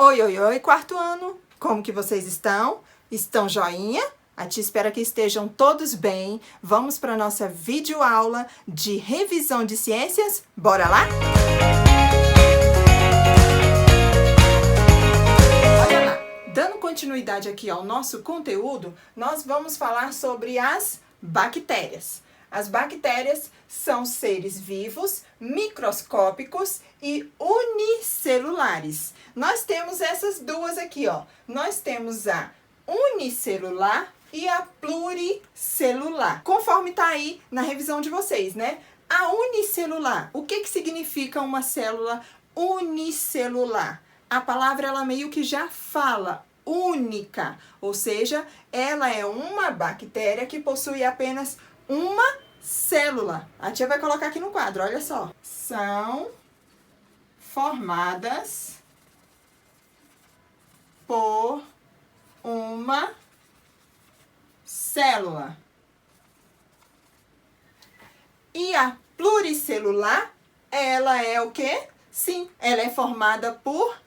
Oi, oi, oi, quarto ano! Como que vocês estão? Estão joinha? A tia espera que estejam todos bem. Vamos para a nossa videoaula de revisão de ciências? Bora lá? Olha lá! Dando continuidade aqui ao nosso conteúdo, nós vamos falar sobre as bactérias. As bactérias são seres vivos, microscópicos e unicelulares. Nós temos essas duas aqui, ó. Nós temos a unicelular e a pluricelular. Conforme tá aí na revisão de vocês, né? A unicelular, o que significa uma célula unicelular? A palavra, ela meio que já fala única, ou seja, ela é uma bactéria que possui apenas uma célula. A tia vai colocar aqui no quadro, olha só. São formadas por uma célula. E a pluricelular, ela é o quê? Sim, ela é formada por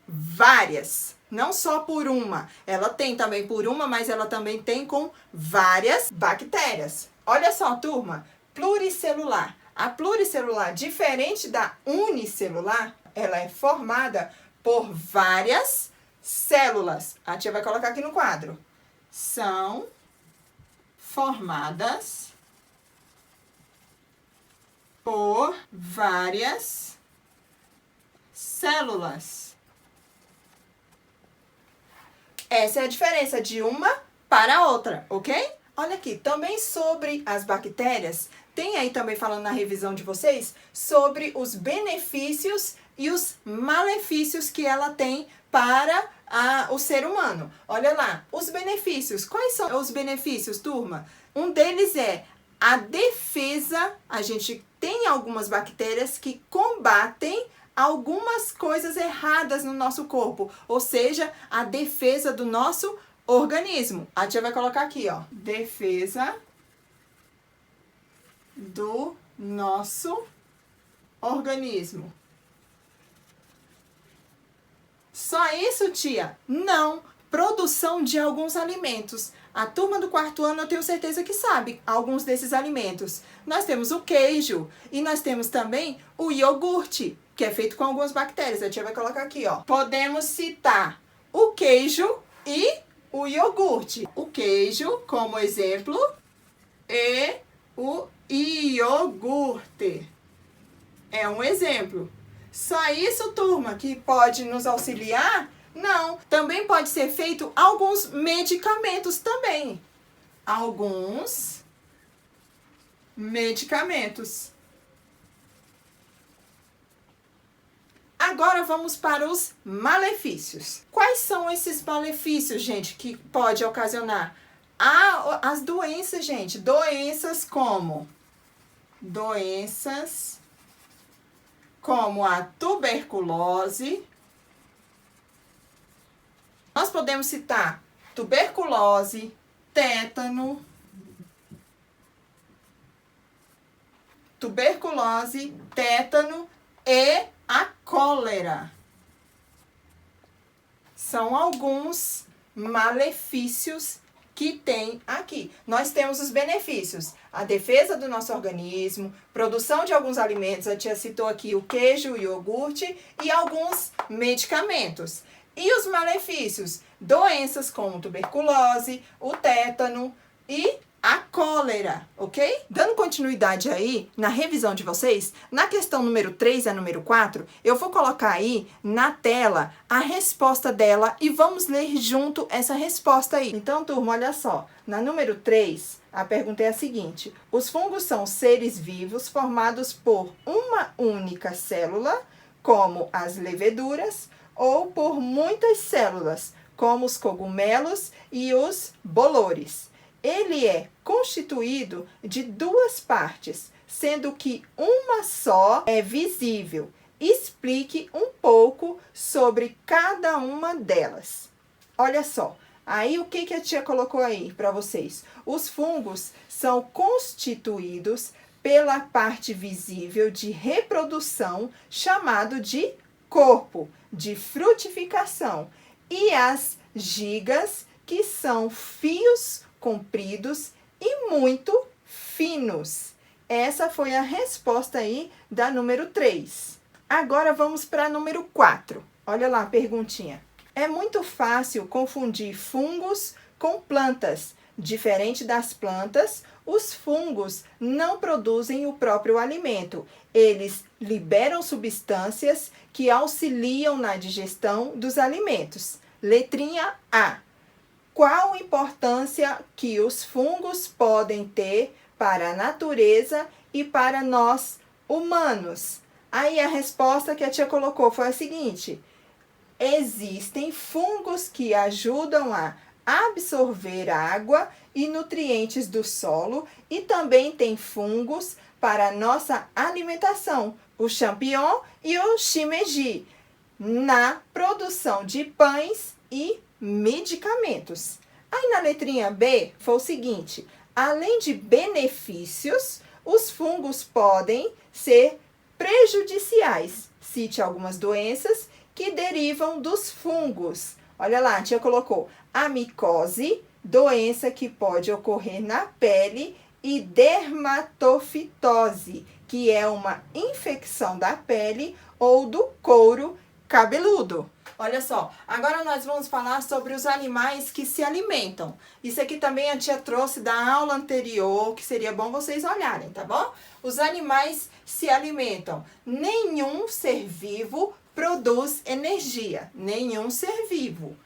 várias, não só por uma. Ela tem também por uma, mas ela também tem com várias bactérias. Olha só, turma, pluricelular. A pluricelular, diferente da unicelular, ela é formada por várias células. A tia vai colocar aqui no quadro. São formadas por várias células. Essa é a diferença de uma para a outra, ok? Olha aqui, também sobre as bactérias, tem aí também falando na revisão de vocês sobre os benefícios e os malefícios que ela tem para o ser humano. Olha lá, os benefícios. Quais são os benefícios, turma? Um deles é a defesa. A gente tem algumas bactérias que combatem algumas coisas erradas no nosso corpo, ou seja, a defesa do nosso organismo. A tia vai colocar aqui, ó, defesa do nosso organismo. Só isso, tia? Não. Produção de alguns alimentos. A turma do quarto ano eu tenho certeza que sabe alguns desses alimentos. Nós temos o queijo e nós temos também o iogurte, que é feito com algumas bactérias. A tia vai colocar aqui, ó. Podemos citar o queijo e o iogurte. O queijo como exemplo e o iogurte é um exemplo. Só isso, turma, que pode nos auxiliar? Não. Também pode ser feito alguns medicamentos também. Alguns medicamentos. Agora vamos para os malefícios. Quais são esses malefícios, gente, que pode ocasionar? As doenças, gente. Doenças como a tuberculose. Nós podemos citar tuberculose, tétano, e a cólera. São alguns malefícios que tem aqui. Nós temos os benefícios: a defesa do nosso organismo, produção de alguns alimentos, a tia citou aqui o queijo, o iogurte e alguns medicamentos. E os malefícios? Doenças como tuberculose, o tétano e a cólera, ok? Dando continuidade aí na revisão de vocês, na questão número 3 e a número 4, eu vou colocar aí na tela a resposta dela e vamos ler junto essa resposta aí. Então, turma, olha só. Na número 3, a pergunta é a seguinte: os fungos são seres vivos formados por uma única célula, como as leveduras, ou por muitas células, como os cogumelos e os bolores. Ele é constituído de duas partes, sendo que uma só é visível. Explique um pouco sobre cada uma delas. Olha só, aí o que a tia colocou aí para vocês? Os fungos são constituídos pela parte visível de reprodução, chamado de corpo. de frutificação, e as gigas, que são fios compridos e muito finos. Essa foi a resposta aí da número 3. Agora vamos para a número 4. Olha lá a perguntinha. É muito fácil confundir fungos com plantas. Diferente das plantas, os fungos não produzem o próprio alimento. Eles liberam substâncias que auxiliam na digestão dos alimentos. Letrinha A. Qual a importância que os fungos podem ter para a natureza e para nós humanos? Aí a resposta que a tia colocou foi a seguinte: existem fungos que ajudam a absorver água e nutrientes do solo, e também tem fungos para a nossa alimentação, o champignon e o shimeji, na produção de pães e medicamentos. Aí na letrinha B foi o seguinte: além de benefícios, os fungos podem ser prejudiciais. Cite algumas doenças que derivam dos fungos. Olha lá, a tia colocou a micose, doença que pode ocorrer na pele, e dermatofitose, que é uma infecção da pele ou do couro cabeludo. Olha só, agora nós vamos falar sobre os animais que se alimentam. Isso aqui também a tia trouxe da aula anterior, que seria bom vocês olharem, tá bom? Os animais se alimentam. Nenhum ser vivo produz energia, nenhum ser vivo.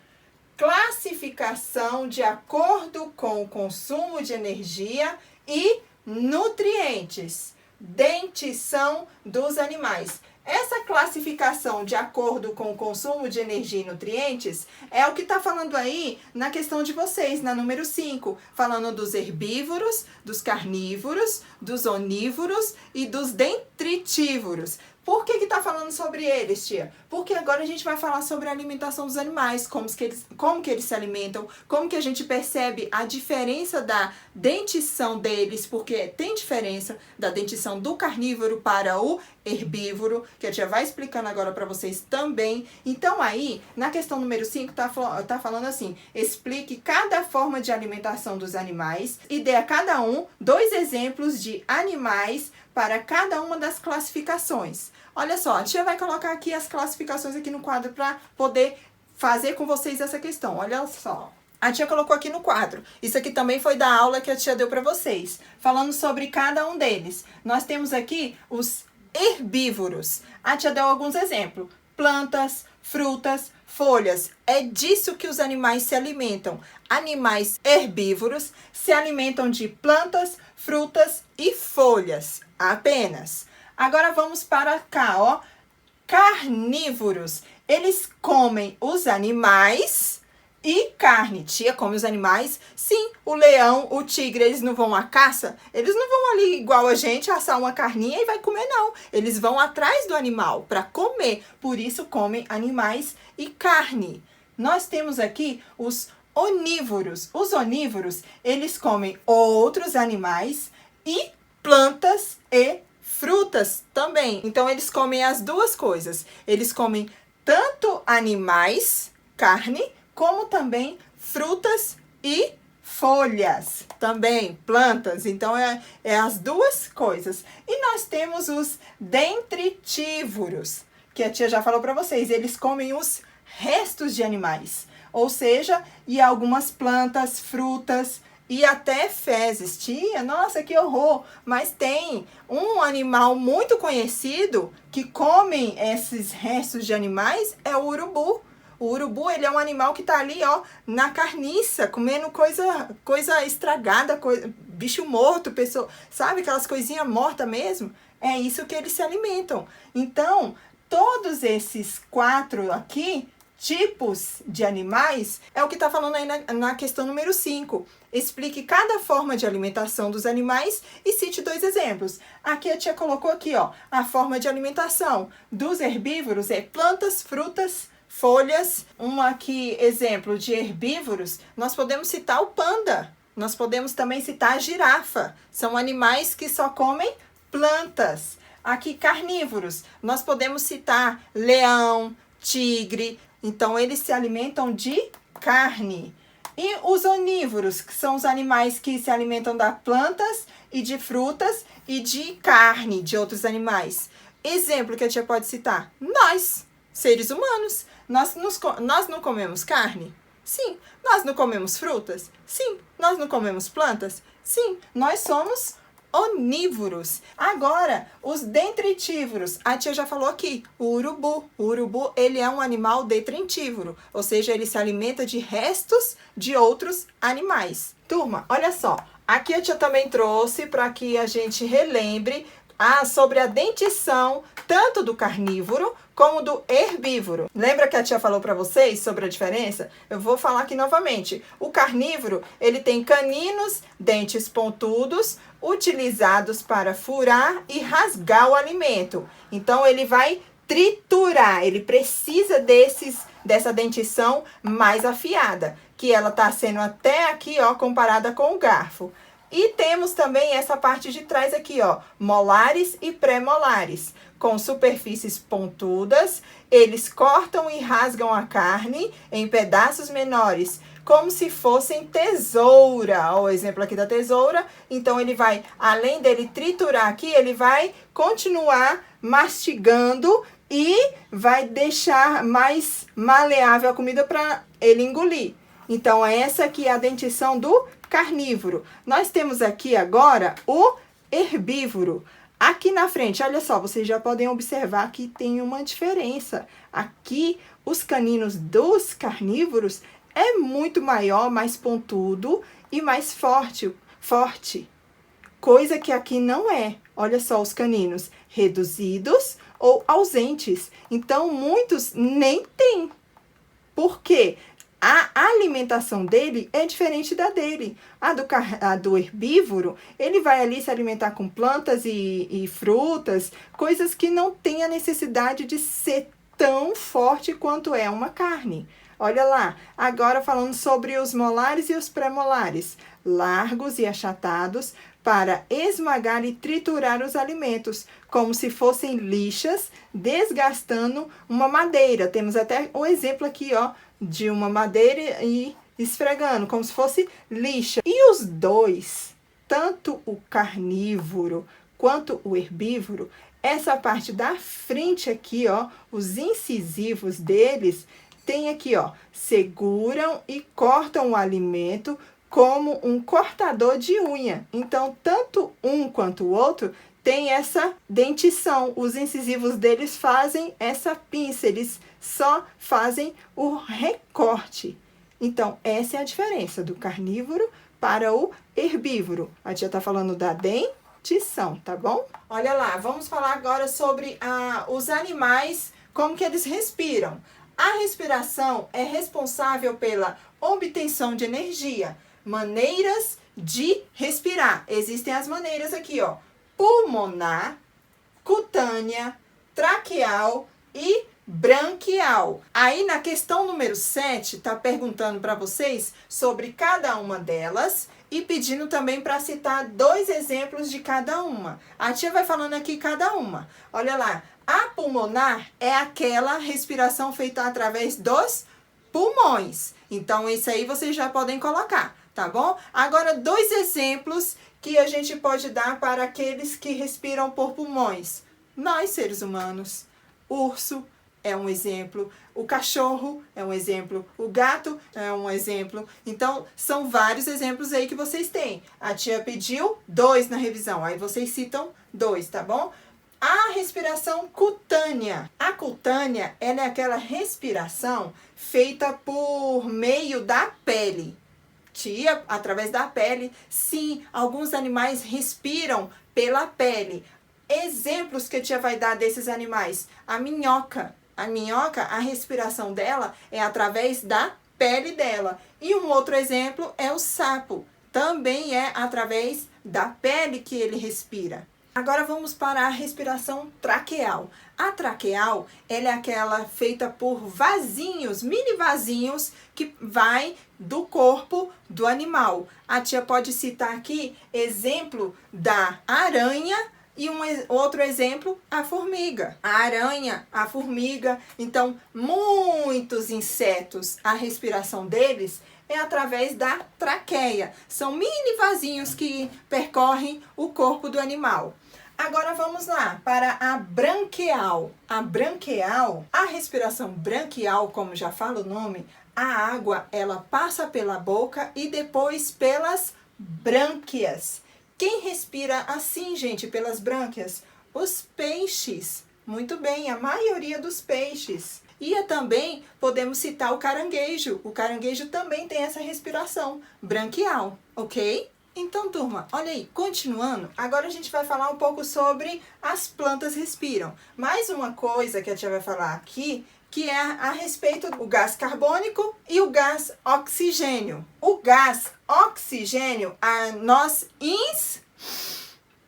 Classificação de acordo com o consumo de energia e nutrientes. Dentição dos animais. Essa classificação de acordo com o consumo de energia e nutrientes é o que está falando aí na questão de vocês, na número 5, falando dos herbívoros, dos carnívoros, dos onívoros e dos detritívoros. Por que está falando sobre eles, tia? Porque agora a gente vai falar sobre a alimentação dos animais, como que eles se alimentam, como que a gente percebe a diferença da dentição deles, porque tem diferença da dentição do carnívoro para o herbívoro, que a tia vai explicando agora para vocês também. Então aí, na questão número 5, tá falando assim: explique cada forma de alimentação dos animais e dê a cada um 2 exemplos de animais para cada uma das classificações. Olha só, a tia vai colocar aqui as classificações aqui no quadro para poder fazer com vocês essa questão. Olha só. A tia colocou aqui no quadro. Isso aqui também foi da aula que a tia deu para vocês, falando sobre cada um deles. Nós temos aqui os herbívoros. A tia deu alguns exemplos: plantas, frutas, folhas. É disso que os animais se alimentam. Animais herbívoros se alimentam de plantas, frutas e folhas apenas. Agora vamos para cá, ó. Carnívoros. Eles comem os animais e carne. Tia come os animais? Sim, o leão, o tigre, eles não vão à caça? Eles não vão ali igual a gente assar uma carninha e vai comer, não. Eles vão atrás do animal para comer. Por isso comem animais e carne. Nós temos aqui os onívoros. Os onívoros, eles comem outros animais e plantas e frutas também. Então, eles comem as duas coisas. Eles comem tanto animais, carne, como também frutas e folhas. Também plantas. Então, é as duas coisas. E nós temos os detritívoros, que a tia já falou para vocês. Eles comem os restos de animais. Ou seja, e algumas plantas, frutas e até fezes. Tia, nossa, que horror! Mas tem um animal muito conhecido que come esses restos de animais, é o urubu. O urubu, ele é um animal que tá ali, ó, na carniça, comendo coisa estragada, bicho morto, pessoa, sabe, aquelas coisinhas mortas mesmo. É isso que eles se alimentam. Então, todos esses 4 aqui, tipos de animais, é o que está falando aí na questão número 5. Explique cada forma de alimentação dos animais e cite 2 exemplos. Aqui a tia colocou aqui, ó, a forma de alimentação dos herbívoros é plantas, frutas, folhas. Aqui, exemplo de herbívoros, nós podemos citar o panda. Nós podemos também citar a girafa. São animais que só comem plantas. Aqui, carnívoros, nós podemos citar leão, tigre. Então, eles se alimentam de carne. E os onívoros, que são os animais que se alimentam de plantas e de frutas e de carne de outros animais. Exemplo que a tia pode citar: nós, seres humanos, nós não comemos carne? Sim. Nós não comemos frutas? Sim. Nós não comemos plantas? Sim. Nós somos onívoros. Agora, os detritívoros. A tia já falou aqui, o urubu. O urubu, ele é um animal detritívoro, ou seja, ele se alimenta de restos de outros animais. Turma, olha só. Aqui a tia também trouxe para que a gente relembre sobre a dentição tanto do carnívoro como do herbívoro. Lembra que a tia falou para vocês sobre a diferença? Eu vou falar aqui novamente. O carnívoro, ele tem caninos, dentes pontudos, utilizados para furar e rasgar o alimento. Então, ele vai triturar, ele precisa dessa dentição mais afiada, que ela está sendo até aqui, ó, comparada com o garfo. E temos também essa parte de trás aqui, ó, molares e pré-molares, com superfícies pontudas. Eles cortam e rasgam a carne em pedaços menores, como se fossem tesoura. Ó, o exemplo aqui da tesoura. Então, ele vai, além dele triturar aqui, ele vai continuar mastigando e vai deixar mais maleável a comida para ele engolir. Então, essa aqui é a dentição do carnívoro. Nós temos aqui agora o herbívoro. Aqui na frente, olha só, vocês já podem observar que tem uma diferença. Aqui, os caninos dos carnívoros é muito maior, mais pontudo e mais forte. Coisa que aqui não é. Olha só os caninos reduzidos ou ausentes. Então, muitos nem têm. Por quê? A alimentação dele é diferente da dele. A do herbívoro, ele vai ali se alimentar com plantas e frutas, coisas que não tem a necessidade de ser tão forte quanto é uma carne. Olha lá, agora falando sobre os molares e os pré-molares, largos e achatados para esmagar e triturar os alimentos, como se fossem lixas, desgastando uma madeira. Temos até um exemplo aqui, ó, de uma madeira e esfregando, como se fosse lixa. E os dois, tanto o carnívoro quanto o herbívoro, essa parte da frente aqui, ó, os incisivos deles, tem aqui, ó, seguram e cortam o alimento como um cortador de unha. Então, tanto um quanto o outro tem essa dentição. Os incisivos deles fazem essa pinça, eles só fazem o recorte. Então, essa é a diferença do carnívoro para o herbívoro. A tia tá falando da dentição, tá bom? Olha lá, vamos falar agora sobre os animais, como que eles respiram. A respiração é responsável pela obtenção de energia. Maneiras de respirar. Existem as maneiras aqui, ó. Pulmonar, cutânea, traqueal e branquial. Aí na questão número 7, tá perguntando para vocês sobre cada uma delas e pedindo também para citar 2 exemplos de cada uma. A tia vai falando aqui cada uma. Olha lá, a pulmonar é aquela respiração feita através dos pulmões. Então, isso aí vocês já podem colocar, tá bom? Agora, 2 exemplos que a gente pode dar para aqueles que respiram por pulmões. Nós, seres humanos. Urso é um exemplo. O cachorro é um exemplo. O gato é um exemplo. Então, são vários exemplos aí que vocês têm. A tia pediu 2 na revisão. Aí, vocês citam 2, tá bom? A respiração cutânea. A cutânea, ela é aquela respiração feita por meio da pele. Tia, através da pele. Sim, alguns animais respiram pela pele. Exemplos que a tia vai dar desses animais. A minhoca. A minhoca, a respiração dela é através da pele dela. E um outro exemplo é o sapo. Também é através da pele que ele respira. Agora vamos para a respiração traqueal. A traqueal, ela é aquela feita por vasinhos, mini vasinhos, que vai do corpo do animal. A tia pode citar aqui exemplo da aranha, E outro exemplo, a formiga, a aranha, a formiga. Então, muitos insetos, a respiração deles é através da traqueia. São mini vasinhos que percorrem o corpo do animal. Agora vamos lá para a branquial. A branquial, a respiração branquial, como já fala o nome, a água ela passa pela boca e depois pelas brânquias. Quem respira assim, gente, pelas brânquias? Os peixes. Muito bem, a maioria dos peixes. E também podemos citar o caranguejo. O caranguejo também tem essa respiração branquial, ok? Então, turma, olha aí, continuando, agora a gente vai falar um pouco sobre as plantas respiram. Mais uma coisa que a tia vai falar aqui, que é a respeito do gás carbônico e o gás oxigênio. O gás oxigênio, nós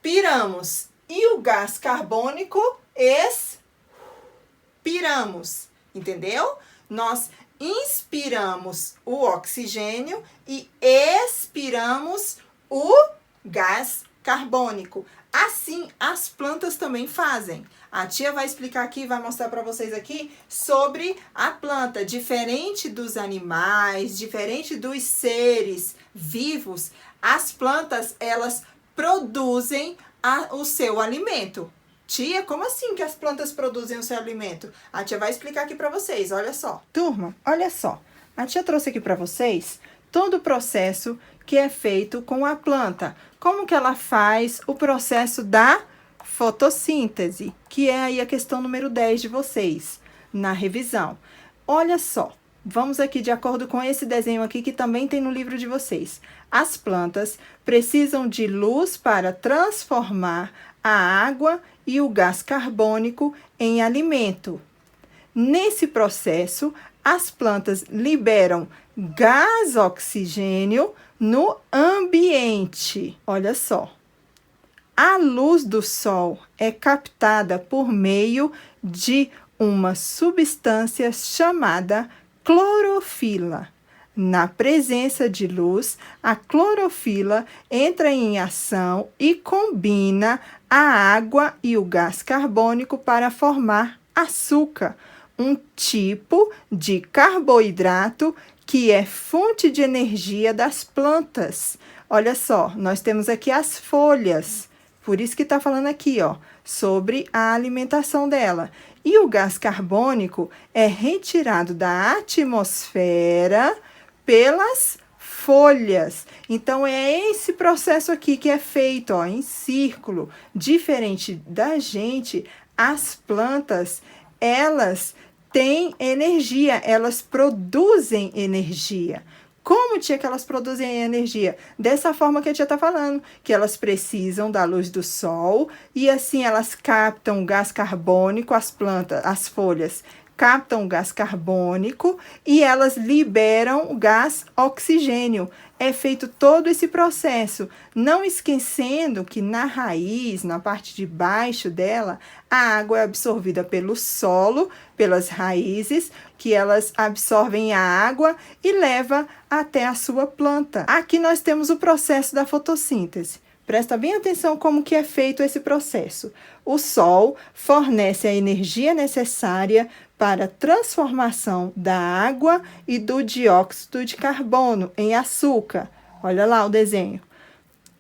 inspiramos e o gás carbônico expiramos, entendeu? Nós inspiramos o oxigênio e expiramos o gás carbônico. Assim, as plantas também fazem. A tia vai explicar aqui, vai mostrar para vocês aqui sobre a planta. Diferente dos animais, diferente dos seres vivos, as plantas, elas produzem o seu alimento. Tia, como assim que as plantas produzem o seu alimento? A tia vai explicar aqui para vocês, olha só. Turma, olha só. A tia trouxe aqui para vocês todo o processo que é feito com a planta. Como que ela faz o processo da fotossíntese, que é aí a questão número 10 de vocês, na revisão. Olha só, vamos aqui de acordo com esse desenho aqui, que também tem no livro de vocês. As plantas precisam de luz para transformar a água e o gás carbônico em alimento. Nesse processo, as plantas liberam gás oxigênio no ambiente. Olha só. A luz do sol é captada por meio de uma substância chamada clorofila. Na presença de luz, a clorofila entra em ação e combina a água e o gás carbônico para formar açúcar, um tipo de carboidrato que é fonte de energia das plantas. Olha só, nós temos aqui as folhas, por isso que está falando aqui, ó, sobre a alimentação dela. E o gás carbônico é retirado da atmosfera pelas folhas. Então, é esse processo aqui que é feito, ó, em círculo. Diferente da gente, as plantas, elas têm energia, elas produzem energia. Como, tia, que elas produzem energia? Dessa forma que a tia está falando, que elas precisam da luz do sol e assim elas captam gás carbônico, as plantas, as folhas captam gás carbônico e elas liberam o gás oxigênio. É feito todo esse processo, não esquecendo que na raiz, na parte de baixo dela, a água é absorvida pelo solo, pelas raízes, que elas absorvem a água e leva até a sua planta. Aqui nós temos o processo da fotossíntese. Presta bem atenção como que é feito esse processo. O sol fornece a energia necessária para a transformação da água e do dióxido de carbono em açúcar. Olha lá o desenho.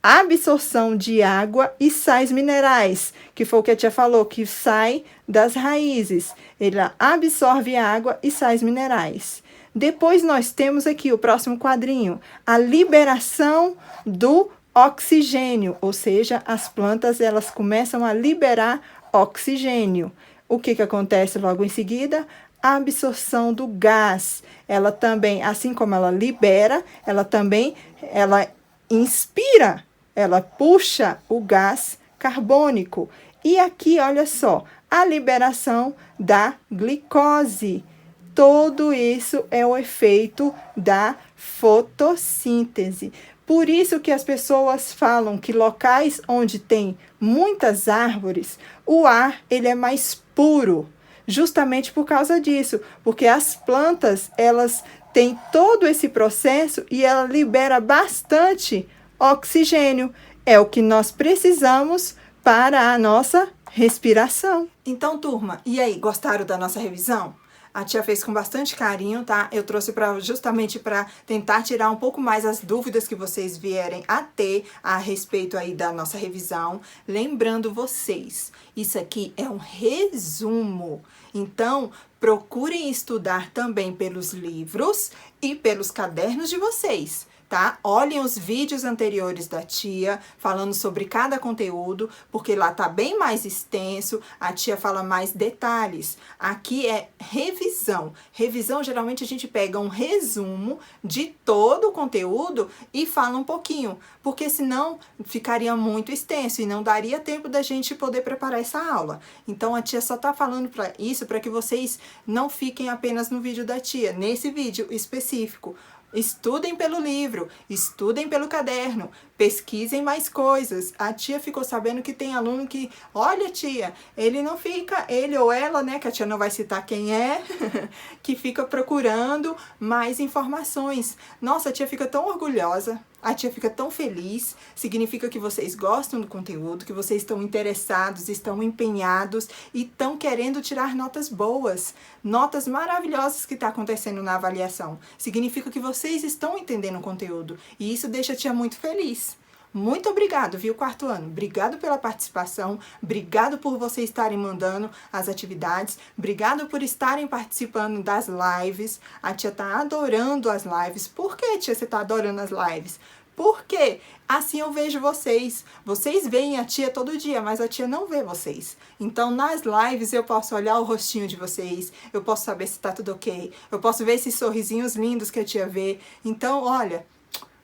Absorção de água e sais minerais, que foi o que a tia falou, que sai das raízes. Ela absorve água e sais minerais. Depois nós temos aqui o próximo quadrinho, a liberação do oxigênio, ou seja, as plantas elas começam a liberar oxigênio. O que acontece logo em seguida? A absorção do gás. Ela também, assim como ela libera, ela inspira, ela puxa o gás carbônico. E aqui, olha só, a liberação da glicose. Tudo isso é o efeito da fotossíntese. Por isso que as pessoas falam que locais onde tem muitas árvores, o ar ele é mais puro, justamente por causa disso, porque as plantas, elas têm todo esse processo e ela libera bastante oxigênio. É o que nós precisamos para a nossa respiração. Então, turma, e aí, gostaram da nossa revisão? A tia fez com bastante carinho, tá? Eu trouxe justamente para tentar tirar um pouco mais as dúvidas que vocês vierem a ter a respeito aí da nossa revisão. Lembrando vocês, isso aqui é um resumo. Então, procurem estudar também pelos livros e pelos cadernos de vocês. Tá? Olhem os vídeos anteriores da tia, falando sobre cada conteúdo, porque lá tá bem mais extenso, a tia fala mais detalhes. Aqui é revisão. Revisão, geralmente a gente pega um resumo de todo o conteúdo e fala um pouquinho, porque senão ficaria muito extenso e não daria tempo da gente poder preparar essa aula. Então a tia só tá falando para que vocês não fiquem apenas no vídeo da tia, nesse vídeo específico. Estudem pelo livro, estudem pelo caderno, pesquisem mais coisas. A tia ficou sabendo que tem aluno que, olha tia, ele não fica, ele ou ela, né, que a tia não vai citar quem é, que fica procurando mais informações. Nossa, a tia fica tão orgulhosa. A tia fica tão feliz, significa que vocês gostam do conteúdo, que vocês estão interessados, estão empenhados e estão querendo tirar notas boas, notas maravilhosas que está acontecendo na avaliação. Significa que vocês estão entendendo o conteúdo e isso deixa a tia muito feliz. Muito obrigado, viu, quarto ano? Obrigado pela participação, obrigado por vocês estarem mandando as atividades, obrigado por estarem participando das lives. A tia tá adorando as lives. Por que, tia, você tá adorando as lives? Porque assim eu vejo vocês. Vocês veem a tia todo dia, mas a tia não vê vocês. Então, nas lives eu posso olhar o rostinho de vocês, eu posso saber se tá tudo ok, eu posso ver esses sorrisinhos lindos que a tia vê. Então, olha,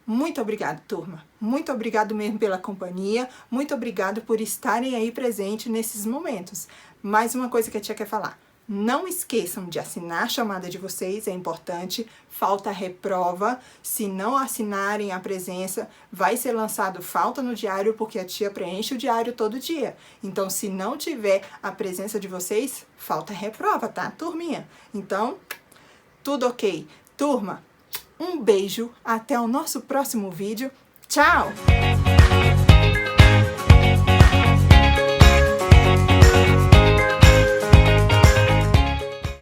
muito obrigado, turma. Muito obrigado mesmo pela companhia. Muito obrigado por estarem aí presentes nesses momentos. Mais uma coisa que a tia quer falar. Não esqueçam de assinar a chamada de vocês, é importante. Falta reprova. Se não assinarem a presença, vai ser lançado falta no diário, porque a tia preenche o diário todo dia. Então, se não tiver a presença de vocês, falta reprova, tá, turminha? Então, tudo ok. Turma, um beijo, até o nosso próximo vídeo. Tchau!